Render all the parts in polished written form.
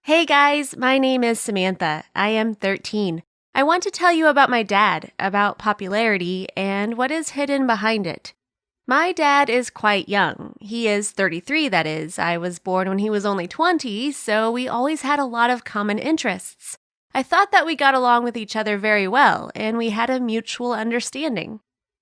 Hey guys, my name is Samantha. I am 13. I want to tell you about my dad, about popularity, and what is hidden behind it. My dad is quite young. He is 33, that is. I was born when he was only 20, so we always had a lot of common interests. I thought that we got along with each other very well, and we had a mutual understanding.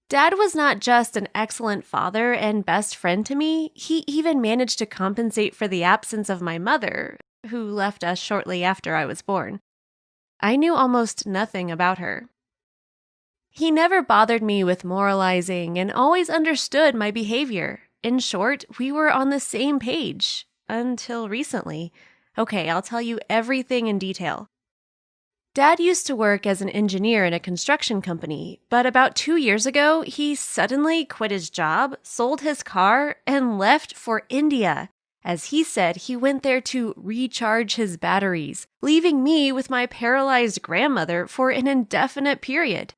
Dad was not just an excellent father and best friend to me, he even managed to compensate for the absence of my mother, who left us shortly after I was born. I knew almost nothing about her. He never bothered me with moralizing and always understood my behavior. In short, we were on the same page. Until recently. Okay, I'll tell you everything in detail. Dad used to work as an engineer in a construction company, but about 2 years ago, he suddenly quit his job, sold his car, and left for India. As he said, he went there to recharge his batteries, leaving me with my paralyzed grandmother for an indefinite period.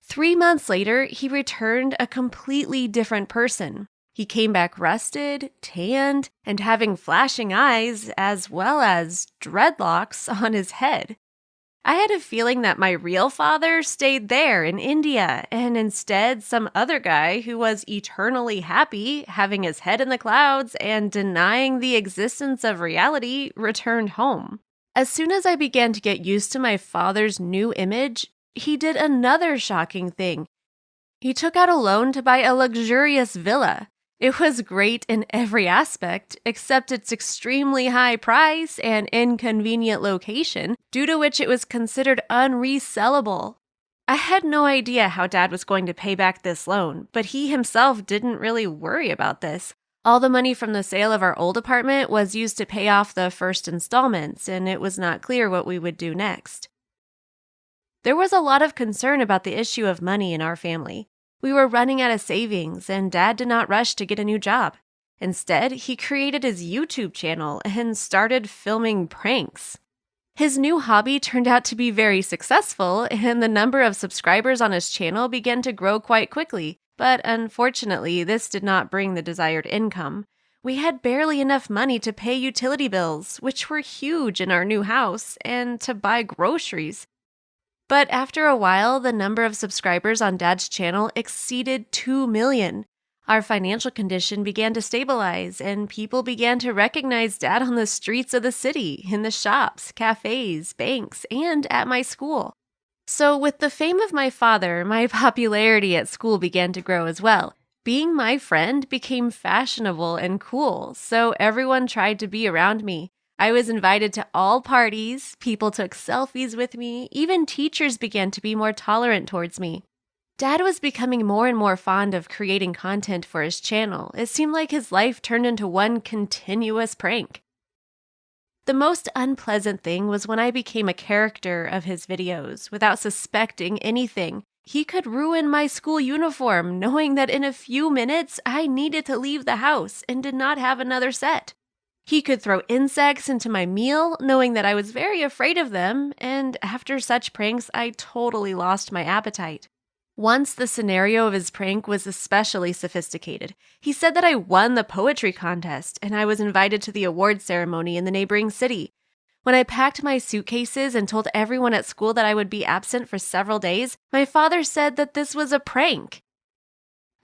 3 months later, he returned a completely different person. He came back rusted, tanned, and having flashing eyes, as well as dreadlocks on his head. I had a feeling that my real father stayed there in India, and instead some other guy who was eternally happy, having his head in the clouds and denying the existence of reality, returned home. As soon as I began to get used to my father's new image, he did another shocking thing. He took out a loan to buy a luxurious villa. It was great in every aspect, except its extremely high price and inconvenient location, due to which it was considered unresellable. I had no idea how Dad was going to pay back this loan, but he himself didn't really worry about this. All the money from the sale of our old apartment was used to pay off the first installments, and it was not clear what we would do next. There was a lot of concern about the issue of money in our family. We were running out of savings, and Dad did not rush to get a new job. Instead, he created his YouTube channel and started filming pranks. His new hobby turned out to be very successful, and the number of subscribers on his channel began to grow quite quickly, but unfortunately, this did not bring the desired income. We had barely enough money to pay utility bills, which were huge in our new house, and to buy groceries. But after a while, the number of subscribers on Dad's channel exceeded 2 million. Our financial condition began to stabilize, and people began to recognize Dad on the streets of the city, in the shops, cafes, banks, and at my school. So with the fame of my father, my popularity at school began to grow as well. Being my friend became fashionable and cool, so everyone tried to be around me. I was invited to all parties, people took selfies with me, even teachers began to be more tolerant towards me. Dad was becoming more and more fond of creating content for his channel. It seemed like his life turned into one continuous prank. The most unpleasant thing was when I became a character of his videos without suspecting anything. He could ruin my school uniform, knowing that in a few minutes I needed to leave the house and did not have another set. He could throw insects into my meal, knowing that I was very afraid of them, and after such pranks, I totally lost my appetite. Once the scenario of his prank was especially sophisticated. He said that I won the poetry contest, and I was invited to the award ceremony in the neighboring city. When I packed my suitcases and told everyone at school that I would be absent for several days, my father said that this was a prank.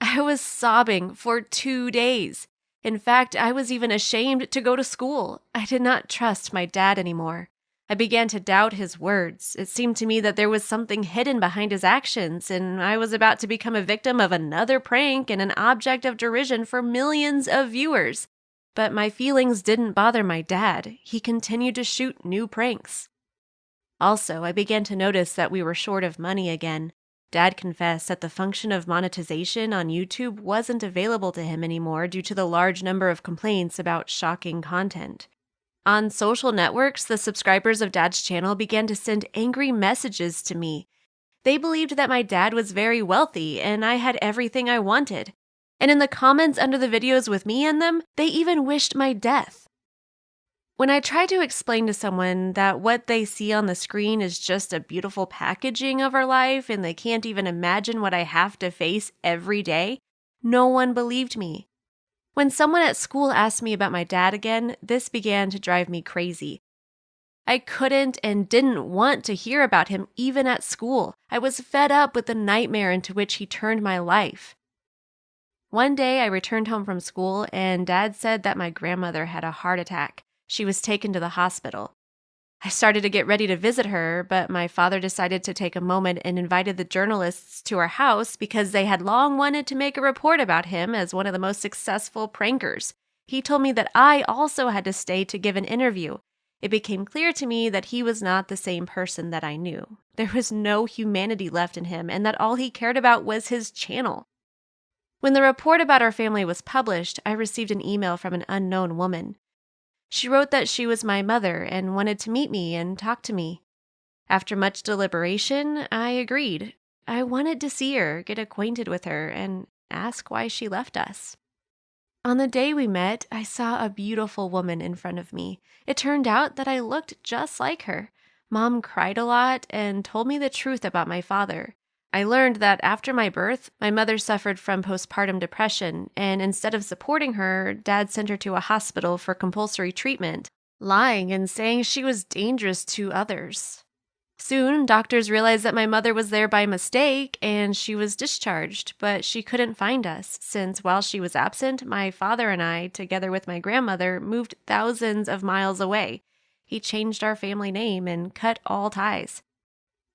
I was sobbing for 2 days. In fact, I was even ashamed to go to school. I did not trust my dad anymore. I began to doubt his words. It seemed to me that there was something hidden behind his actions, and I was about to become a victim of another prank and an object of derision for millions of viewers. But my feelings didn't bother my dad. He continued to shoot new pranks. Also, I began to notice that we were short of money again. Dad confessed that the function of monetization on YouTube wasn't available to him anymore due to the large number of complaints about shocking content. On social networks, the subscribers of Dad's channel began to send angry messages to me. They believed that my dad was very wealthy and I had everything I wanted. And in the comments under the videos with me in them, they even wished my death. When I try to explain to someone that what they see on the screen is just a beautiful packaging of our life and they can't even imagine what I have to face every day, no one believed me. When someone at school asked me about my dad again, this began to drive me crazy. I couldn't and didn't want to hear about him even at school. I was fed up with the nightmare into which he turned my life. One day I returned home from school and Dad said that my grandmother had a heart attack. She was taken to the hospital. I started to get ready to visit her, but my father decided to take a moment and invited the journalists to our house because they had long wanted to make a report about him as one of the most successful prankers. He told me that I also had to stay to give an interview. It became clear to me that he was not the same person that I knew. There was no humanity left in him, and that all he cared about was his channel. When the report about our family was published, I received an email from an unknown woman. She wrote that she was my mother and wanted to meet me and talk to me. After much deliberation, I agreed. I wanted to see her, get acquainted with her, and ask why she left us. On the day we met, I saw a beautiful woman in front of me. It turned out that I looked just like her. Mom cried a lot and told me the truth about my father. I learned that after my birth, my mother suffered from postpartum depression, and instead of supporting her, Dad sent her to a hospital for compulsory treatment, lying and saying she was dangerous to others. Soon, doctors realized that my mother was there by mistake and she was discharged, but she couldn't find us since while she was absent, my father and I, together with my grandmother, moved thousands of miles away. He changed our family name and cut all ties.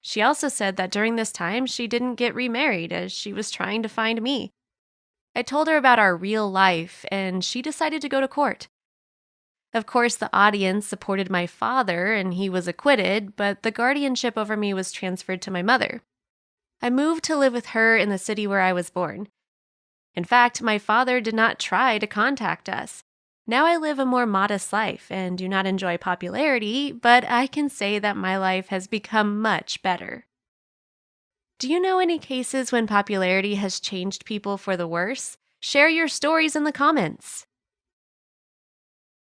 She also said that during this time, she didn't get remarried as she was trying to find me. I told her about our real life, and she decided to go to court. Of course, the audience supported my father, and he was acquitted, but the guardianship over me was transferred to my mother. I moved to live with her in the city where I was born. In fact, my father did not try to contact us. Now I live a more modest life and do not enjoy popularity, but I can say that my life has become much better. Do you know any cases when popularity has changed people for the worse? Share your stories in the comments.